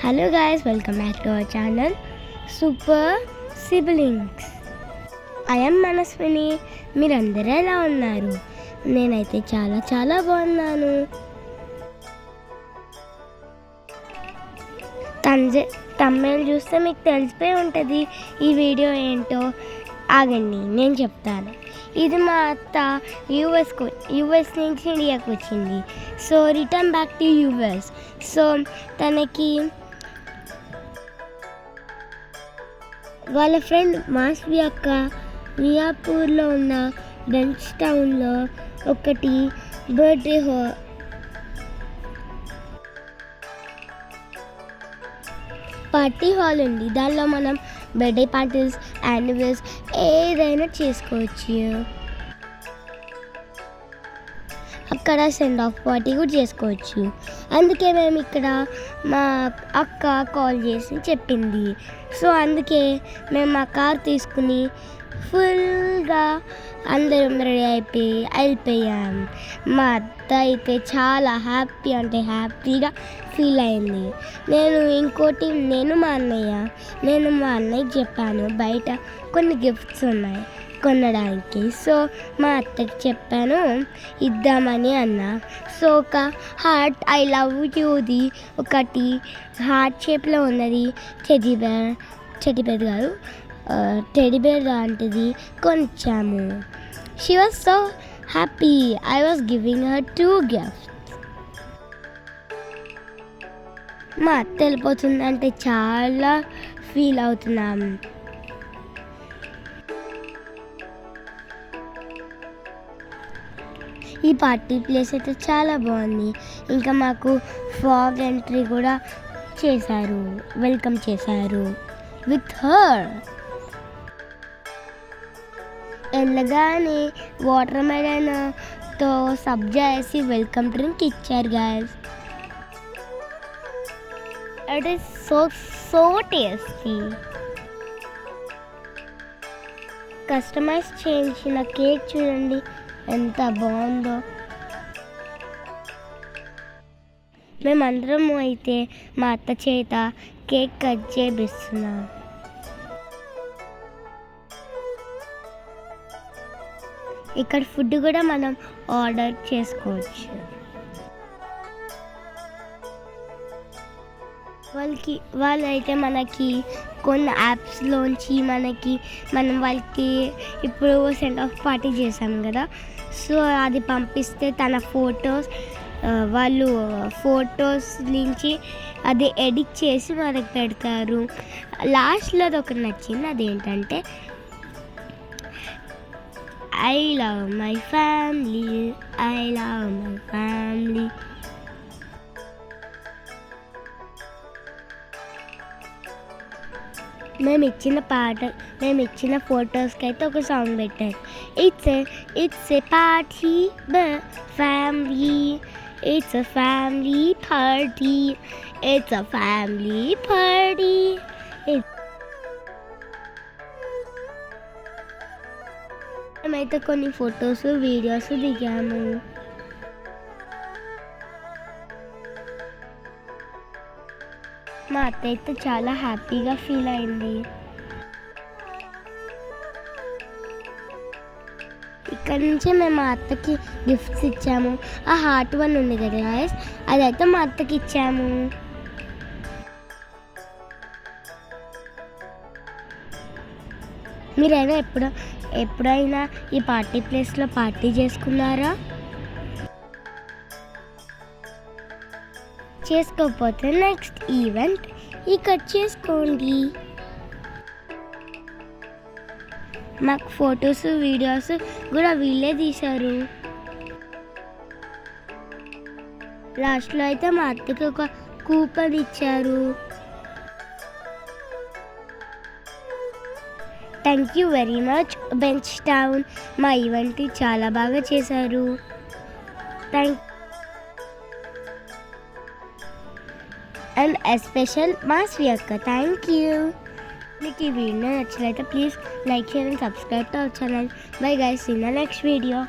Hello guys, welcome back to our channel super siblings. I'm Manaswini. మీరందరూ ఎలా ఉన్నారు? నేనైతే చాలా చాలా బాగున్నాను. తమిళ్ చూస్తే మీకు తెలిసిపోయి ఉంటుంది ఈ వీడియో ఏంటో. ఆగండి, నేను చెప్తాను. ఇది మా అత్త యూఎస్ నుంచి ఇండియాకి వచ్చింది. So return back to US. So తనకి వాళ్ళ ఫ్రెండ్ మాస్వి అక్క మియాపూర్లో ఉన్న బెంచ్ టౌన్లో ఒకటి బర్త్డే పార్టీ హాల్ ఉంది. దానిలో మనం బర్త్డే పార్టీస్, యానివర్స్ ఏదైనా చేసుకోవచ్చు. అక్కడ సెండ్ ఆఫ్ పార్టీ కూడా చేసుకోవచ్చు. అందుకే మేము ఇక్కడ మా అక్క కాల్ చేసి చెప్పింది. సో అందుకే మేము మా కార్ తీసుకుని ఫుల్గా అందరం రెడీ అయిపోయి వెళ్ళిపోయాం. మా అత్త అయితే చాలా హ్యాపీ అంటే హ్యాపీగా ఫీల్ అయింది. నేను మా అన్నయ్యకి చెప్పాను బయట కొన్ని గిఫ్ట్స్ ఉన్నాయి కొనడానికి. సో మా అత్తకి చెప్పాను ఇద్దామని అన్న. సో ఒక హార్ట్ ఐ లవ్ యూది ఒకటి హార్ట్ షేప్లో ఉన్నది టెడీబేర్ లాంటిది కొనిచ్చాము. She was so happy. I was giving her 2 gifts. మా అత్త వెళ్ళిపోతుందంటే చాలా ఫీల్ అవుతున్నాం. ఈ పార్టీ ప్లేస్ అయితే చాలా బాగుంది. ఇంకా మాకు ఫాగ్ ఎంట్రీ కూడా వెల్కమ్ చేశారు విత్ హర్. వెళ్ళగానే వాటర్ మెలన్తో సబ్జా వేసి వెల్కమ్ డ్రింక్ ఇచ్చారు guys. It is so tasty. Customise చేయించిన కేక్ చూడండి ఎంత బాగుందో. మేమందరం అయితే మా అత్త చేత కేక్ కట్ చేపిస్తున్నాం. ఇక్కడ ఫుడ్ కూడా మనం ఆర్డర్ చేసుకోవచ్చు. వాళ్ళైతే మనకి కొన్ని యాప్స్లోంచి మనం వాళ్ళకి ఇప్పుడు సెండ్ ఆఫ్ పార్టీ చేసాం కదా, సో అది పంపిస్తే తన వాళ్ళు ఫొటోస్ నుంచి అది ఎడిట్ చేసి మనకి పెడతారు. లాస్ట్లో అది ఒకటి నచ్చింది. అదేంటంటే ఐ లవ్ మై ఫ్యామిలీ. మేము ఇచ్చిన ఫొటోస్కి అయితే ఒక సాంగ్ పెట్టారు. It's a party family. It's a family party. మేమైతే కొన్ని ఫొటోస్, వీడియోస్ దిగాము. మా అత్త అయితే చాలా హ్యాపీగా ఫీల్ అయింది. ఇక్కడ నుంచి మేము మా అత్తకి గిఫ్ట్స్ ఇచ్చాము. ఆ హార్ట్ వన్ ఉంది కదా గాయస్, అదైతే మా అత్తకి ఇచ్చాము. మీరైనా ఎప్పుడైనా ఈ పార్టీ ప్లేస్లో పార్టీ చేసుకున్నారా? చేసుకోకపోతే నెక్స్ట్ ఈవెంట్ ఇక్కడ చేసుకోండి. మాకు ఫొటోస్, వీడియోస్ కూడా వీళ్ళే తీశారు. లాస్ట్లో అయితే మా అత్తకి ఒక కూపన్ ఇచ్చారు. Thank you very much bench town. మా ఈవెంట్ చాలా బాగా చేశారు. అండ్ ఎస్పెషల్ మాస్వి అక్క, థ్యాంక్ యూ. మీకు ఈ వీడియో నచ్చినట్లయితే please like, share and subscribe to our channel. Bye guys, in the next video.